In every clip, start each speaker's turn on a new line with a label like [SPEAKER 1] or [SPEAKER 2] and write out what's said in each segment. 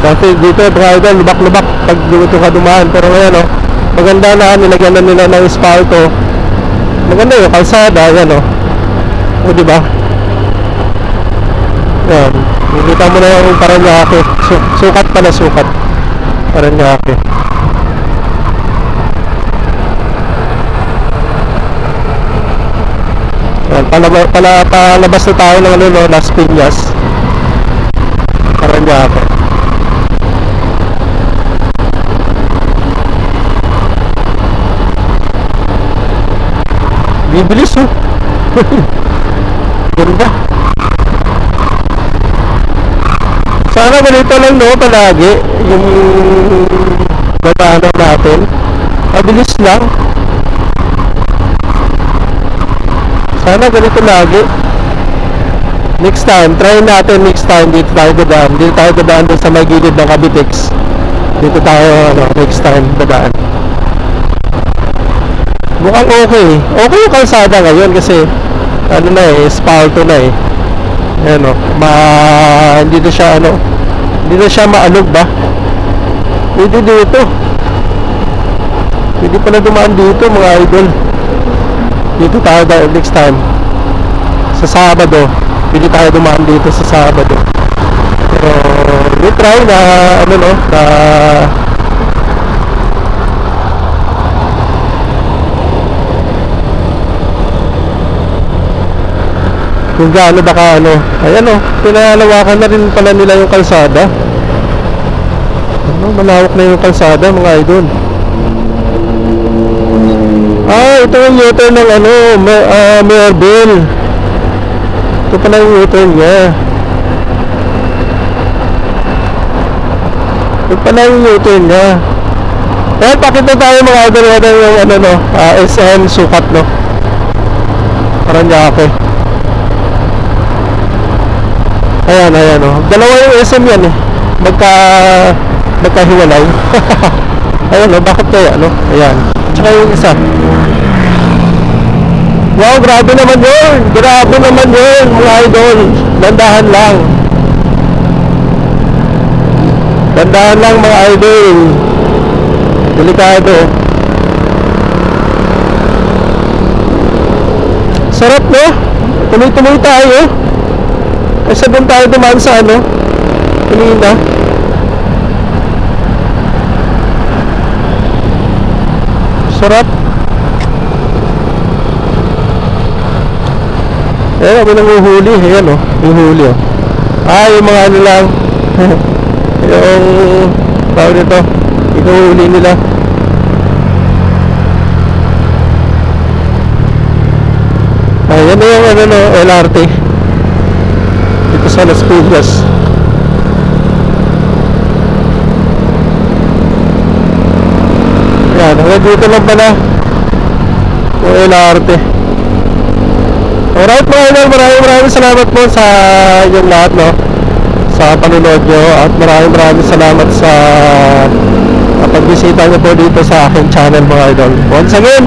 [SPEAKER 1] Dati dito mga idol, lubak-lubak pag dito ka dumaan. Pero ngayon oh, maganda na, nilagyan na nila ng espalto. Maganda yung kalsada, yan oh. O diba? Yan, nakita mo na yung Parañaque. Sukat pala, sukat Parañaque. Yan, palabas na tayo ng ano, no, Las Piñas, Parañaque. Bibilis oh. Ganda. Sana ganito lang no palagi yung dadaanan natin. Mabilis lang. Sana ganito lagi. Next time, try natin next time dito tayo dadaan. Dito tayo dadaan sa may gilid ng Cavitex. Dito tayo next time dadaan. Mukhang okay. Okay yung kalsada ngayon kasi ano na eh, espalto na eh. Ayan o, hindi na siya ano, hindi na siya maalog ba? Pwede dito. Pwede pala dumaan dito mga idol. Dito tayo next time. Sa Sabado, pwede tayo dumaan dito sa Sabado. Pero, we try na ano no, na kung gaano baka ano. Ayan o, pinalawakan na rin pala nila yung kalsada. Ano, malawak na yung kalsada mga idol. Ah, ito yung U-turn ng ano, Mayorville. Ito pala yung U-turn niya. Ito pala yung U-turn niya. Eh, pakita tayo mga idol yung ano no, SM sukat no, Parañaque. Ayan, ayan o. Dalawa yung SM yan eh. Magkahiwalay. Ayan o, bakit kaya ano? Ayan. Tsaka yung isa. Wow, grabe naman yun. Grabe naman yun, mga idol. Dandahan lang. Dandahan lang mga idol. Delikado. Sarap no? Tuloy-tuloy tayo. Kasi doon tayo dumaan sa ano, kanina. Sarap. Eh, kami nang uhuli. Ayan o, uhuli o. Ah, yung mga ano lang. Yung tawag nito, inuhuli nila. Ayan na yung ano no, LRT dito sa Las Piñas. Yan, hanggang dito lang pala yung LRT. Alright mga idol, maraming salamat po sa inyong lahat no, sa panunood nyo. At maraming salamat sa pagbisita nyo po dito sa aking channel mga idol. Once again,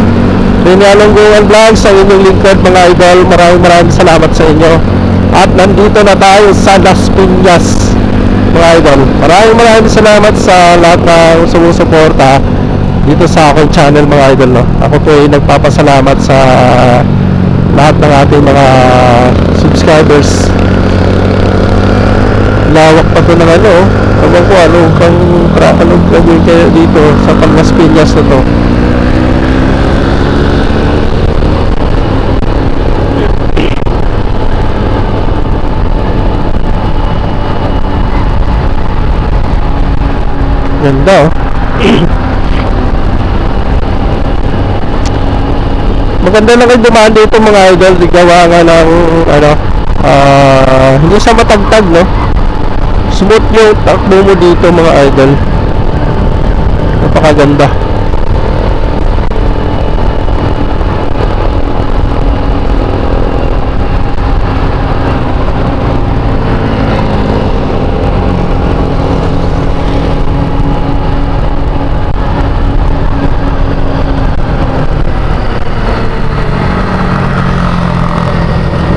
[SPEAKER 1] Rinalong Gowan Vlogs, ang inyong lingkod mga idol. Maraming salamat sa inyo. At nandito na tayo sa Las Piñas mga idol. Maraming salamat sa lahat ng sumusuporta dito sa aking channel mga idol no. Ako po ay nagpapasalamat sa lahat ng ating mga subscribers. Lawak pa to ng ano. Ewan ko ano kang gawin kayo dito sa Las Piñas na to. Ganda oh. Maganda lang kayo dumaan dito mga idol. Gawa nga ng ano, hindi siya matagtag no. Smooth yung takbo mo dito mga idol. Napakaganda.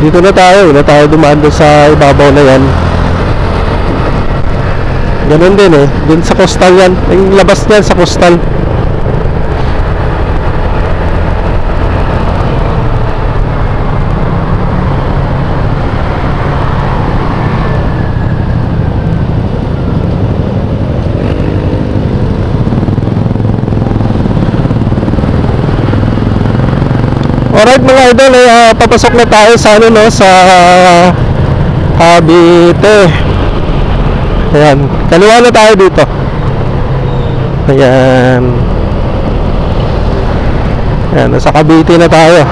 [SPEAKER 1] Dito na tayo dumaan doon sa ibabaw na yan. Ganun din eh. Dun sa coastal yan. Yung labas niyan sa coastal. Alright mga idol, papasok na tayo sa ano no, sa Cavite. Ayan, kaliwa na tayo dito. Ayan. Ayan, nasa Cavite na tayo.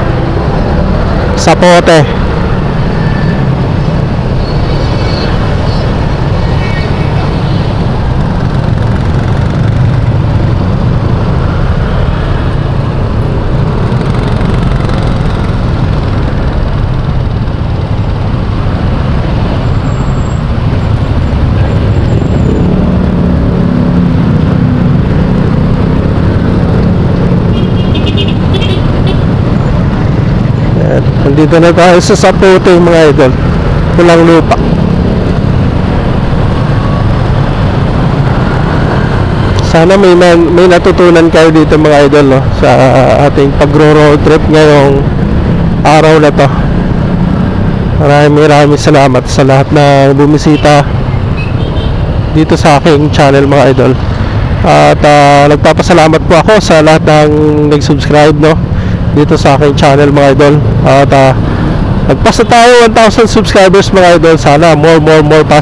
[SPEAKER 1] Sa Pote. Nandito na tayo sa Sapote mga idol. Pulang lupa. Sana may natutunan kayo dito mga idol no, sa ating pagro-road trip ngayong araw na to. Maraming salamat sa lahat na bumisita dito sa aking channel mga idol. At nagpapasalamat po ako sa lahat ng nag-subscribe no dito sa aking channel mga idol. At nagpasa tayo 1,000 subscribers mga idol. Sana more pa